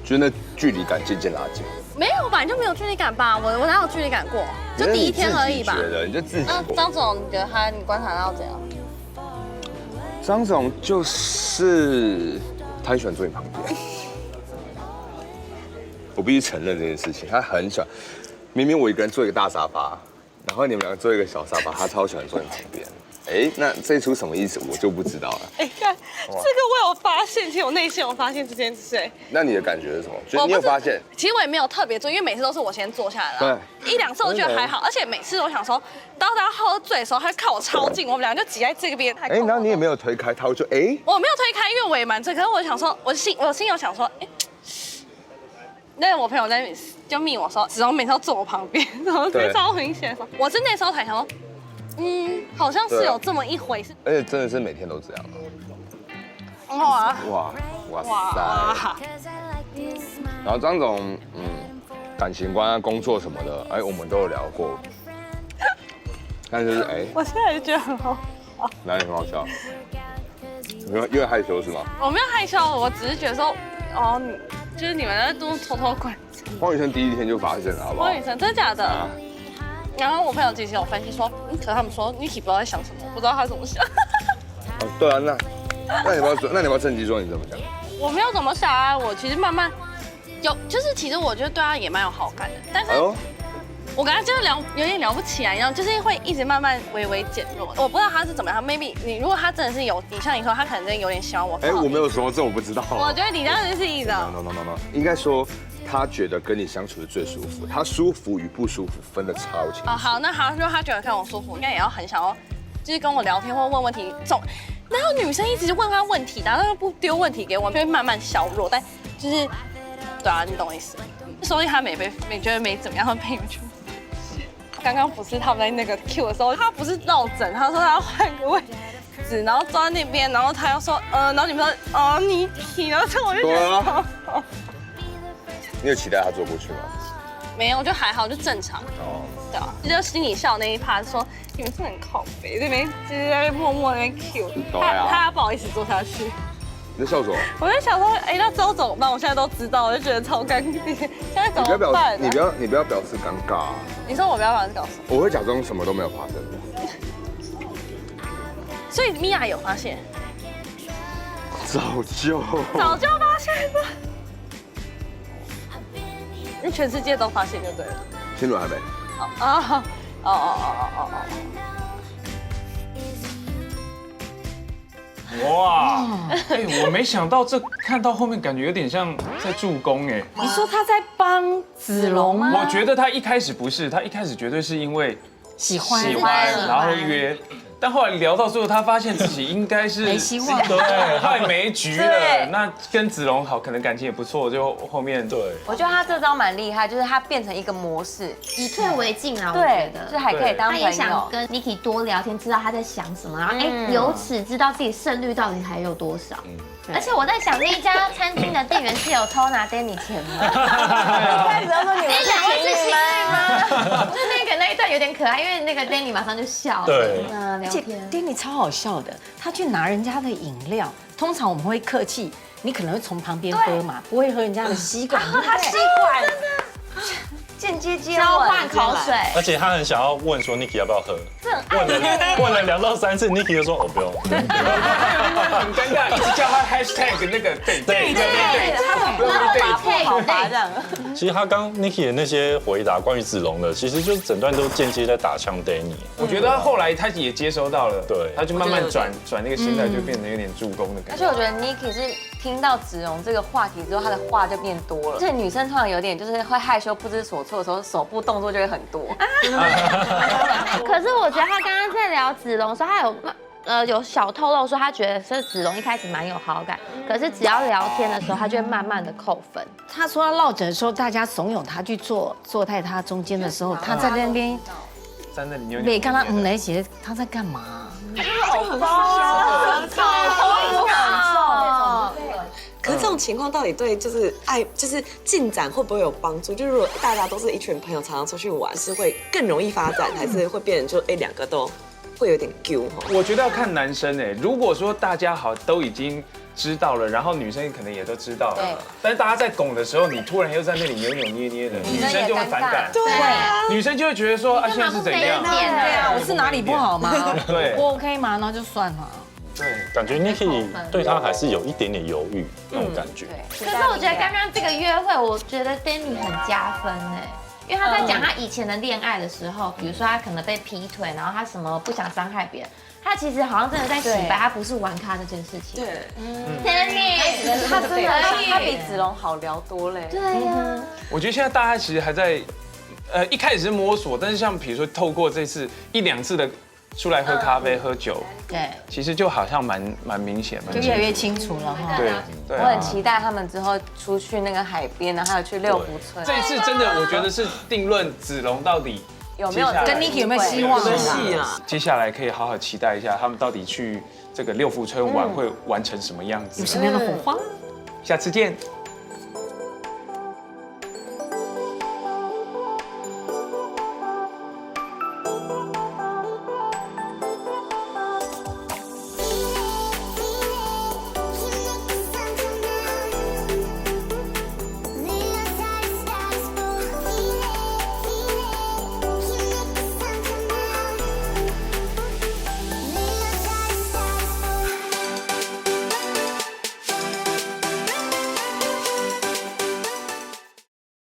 就是那距离感渐渐拉近。没有吧？你就没有距离感吧？我哪有距离感过？就第1天而已吧。觉得你就自己。那张总，你觉得你观察到怎样？张总就是他很喜欢坐你旁边，我必须承认这件事情，他很喜欢。明明我一个人坐一个大沙发。然后你们2个坐一个小沙发，他超喜欢坐你旁边。哎，那这出什么意思我就不知道了。哎，看这个我有发现，其实我内心有发现这件事。哎，那你的感觉是什么？就是你有发现？其实我也没有特别做，因为每次都是我先坐下来了。对，1-2次我觉得还好，而且每次我想说，当他喝醉的时候，他靠我超近，我们2个就挤在这边。哎，然后你也没有推开他，我就哎，我没有推开，因为我也蛮醉。可是我想说，我心有想说，哎。那我朋友在就密我说，子龙每次都坐我旁边，然后超明显的。我是那时候才想说，好像是有这么一回事。而且真的是每天都这样。哇塞！然后张总，感情观啊、工作什么的，哎，我们都有聊过。但是哎，我现在就觉得很好笑。哪里很好笑？因为害羞是吗？我没有害羞，我只是觉得说，就是你们在都偷偷观察。黄雨生第1天就发现了，好不好？黄雨生真的假的？然后我朋友其实有分析说，可是他们说 Niki 不知道在想什么，不知道他怎么想。对啊，那你要不要趁机说你怎么想？我没有怎么想啊，我其实慢慢就是其实我觉得对他也蛮有好感的，但是我跟他真的有点聊不起来，然后就是会一直慢慢微微减弱。我不知道他是怎么样 ，maybe 如果他真的是像你说，他可能真的有点喜欢我。哎，我没有说这我不知道。我觉得你这样子是意的。No， 应该说他觉得跟你相处是最舒服，他舒服与不舒服分得超清楚。好，那好，如果他觉得跟我舒服，应该也要很想要，就是跟我聊天或问问题。然后女生一直问他问题，然后又不丢问题给我，就会慢慢削弱。但就是对啊，你懂我意思。所以他觉得没怎么样，他陪你们去。刚刚不是他们在那个 Q 的时候，他不是绕枕，他说他要换个位置，然后坐在那边，然后他又说然后你们说你提，然后我就觉得。你有期待他坐过去吗？没有，就还好，就正常。哦，对啊，就心里笑那一趴，说你们是很靠北，这边就是在那边默默那边 Q， 他不好意思坐下去。你在笑什么？我在想说，那之后怎么办？我现在都知道，我就觉得超尴尬。现在怎么办？你不要表示尴尬。你说我不要表示搞什么？我会假装什么都没有发生。所以米娅有发现？早就发现了。因为全世界都发现就对了。新轮还没。哇，我没想到看到后面感觉有点像在助攻哎。你说他在帮子龙吗？我觉得他一开始不是，他一开始绝对是因为喜欢，然后约。但后来聊到最后，他发现自己应该是没希望，对，他也没局了。那跟子龙好，可能感情也不错，就后面对。我觉得他这招蛮厉害，就是他变成一个模式，以退为进啊。我觉得，就还可以当朋友。他也想跟 Niki 多聊天，知道他在想什么，然后由此知道自己胜率到底还有多少。而且我在想，那一家餐厅的店员是有偷拿 Danny 钱吗？开始要说你们是情侣吗？就那一段有点可爱，因为那个 Danny 马上就笑了。对，聊天。Danny 超好笑的，他去拿人家的饮料，通常我们会客气，你可能会从旁边喝嘛，不会喝人家的吸管。他吸管。间接交换口水，而且他很想要问说 Niki 要不要喝，问了2到3次 ，Niki 就说我不用，很尴尬，一直叫他 hashtag 那个对，其实他刚 Niki 的那些回答关于子龙的，其实就是整段都间接在打枪 Danny。我觉得后来他也接收到了，对，他就慢慢转那个心态，就变成有点助攻的感觉。而且我觉得 Niki 是听到子龙这个话题之后，他的话就变多了。这女生通常有点就是会害羞不知所措的时候，手部动作就会很多。可是我觉得他刚刚在聊子龙的时候，他有小透露说，他觉得是子龙一开始蛮有好感，可是只要聊天的时候，他就会慢慢的扣分。他说他落枕的时候，大家怂恿他去坐在他中间的时候，他在那边在那里扭扭。没看他来写他在干嘛？就很包，可是这种情况到底对就是进展会不会有帮助？就是如果大家都是一群朋友，常常出去玩，是会更容易发展，还是会变成就两个都会有点丢？我觉得要看男生哎，如果说大家好都已经知道了，然后女生可能也都知道了，但是大家在拱的时候，你突然又在那里扭扭捏捏的，女生就会反感，对啊，女生就会觉得说现在是怎样？对啊，我是哪里不好吗？对，不 OK 吗？那就算了。对，感觉 Niki 对他还是有一点点犹豫那种感觉。可是我觉得刚刚这个约会，我觉得 Danny 很加分哎，因为他在讲他以前的恋爱的时候，比如说他可能被劈腿，然后他什么不想伤害别人，他其实好像真的在洗白，他不是玩咖这件事情。对，Danny，他真的他比子龙好聊多嘞。对呀，我觉得现在大家其实还在一开始是摸索，但是像比如说透过这次1、2次的出来喝咖啡、喝酒，对，其实就好像蛮明显，就越来越清楚了哈。对，我很期待他们之后出去那个海边，然后还有去六福村。这一次真的，我觉得是定论子龙到底有没有跟 Niki 有没有希望啊？接下来可以好好期待一下，他们到底去这个六福村玩会玩成什么样子？有什么样的火花？下次见。